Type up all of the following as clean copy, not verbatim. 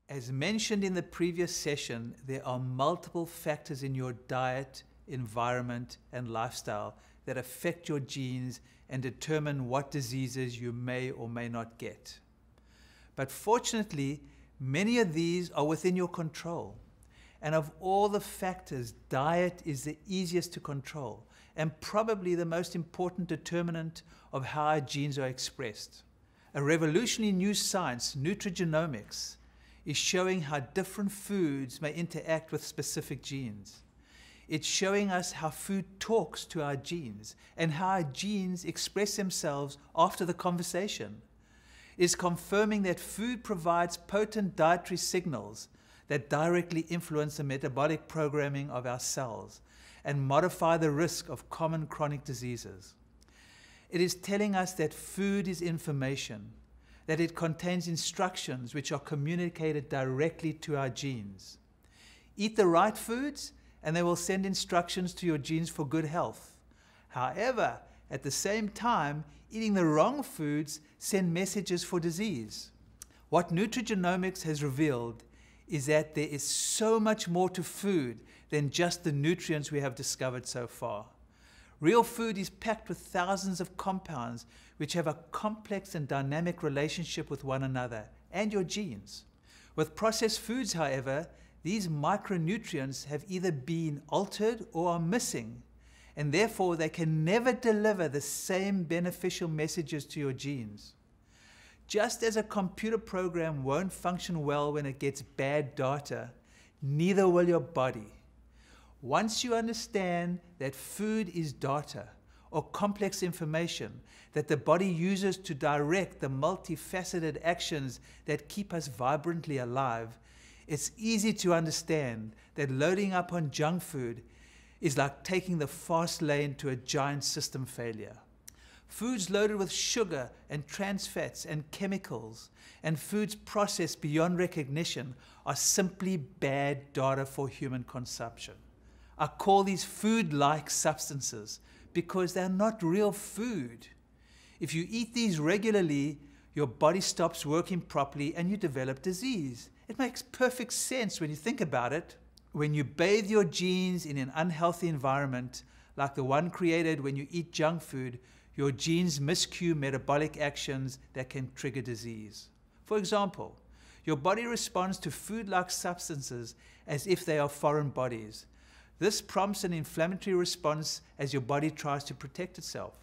As mentioned in the previous session, there are multiple factors in your diet, environment, and lifestyle that affect your genes and determine what diseases you may or may not get. But fortunately, many of these are within your control. And of all the factors, diet is the easiest to control and probably the most important determinant of how our genes are expressed. A revolutionary new science, Nutrigenomics, is showing how different foods may interact with specific genes. It's showing us how food talks to our genes and how our genes express themselves after the conversation. It's confirming that food provides potent dietary signals that directly influence the metabolic programming of our cells and modify the risk of common chronic diseases. It is telling us that food is information, that it contains instructions which are communicated directly to our genes. Eat the right foods and they will send instructions to your genes for good health. However, at the same time, eating the wrong foods send messages for disease. What Nutrigenomics has revealed is that there is so much more to food than just the nutrients we have discovered so far. Real food is packed with thousands of compounds which have a complex and dynamic relationship with one another and your genes. With processed foods, however, these micronutrients have either been altered or are missing, and therefore they can never deliver the same beneficial messages to your genes. Just as a computer program won't function well when it gets bad data, neither will your body. Once you understand that food is data or complex information that the body uses to direct the multifaceted actions that keep us vibrantly alive, it's easy to understand that loading up on junk food is like taking the fast lane to a giant system failure. Foods loaded with sugar and trans fats and chemicals, and foods processed beyond recognition are simply bad data for human consumption. I call these food-like substances because they're not real food. If you eat these regularly, your body stops working properly and you develop disease. It makes perfect sense when you think about it. When you bathe your genes in an unhealthy environment, like the one created when you eat junk food, your genes miscue metabolic actions that can trigger disease. For example, your body responds to food-like substances as if they are foreign bodies. This prompts an inflammatory response as your body tries to protect itself.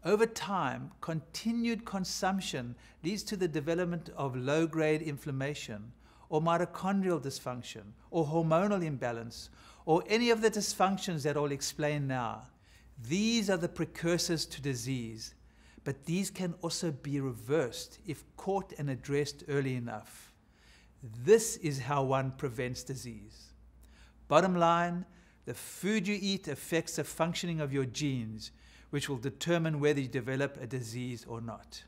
Over time, continued consumption leads to the development of low-grade inflammation, or mitochondrial dysfunction, or hormonal imbalance, or any of the dysfunctions that I'll explain now. These are the precursors to disease, but these can also be reversed if caught and addressed early enough. This is how one prevents disease. Bottom line, the food you eat affects the functioning of your genes, which will determine whether you develop a disease or not.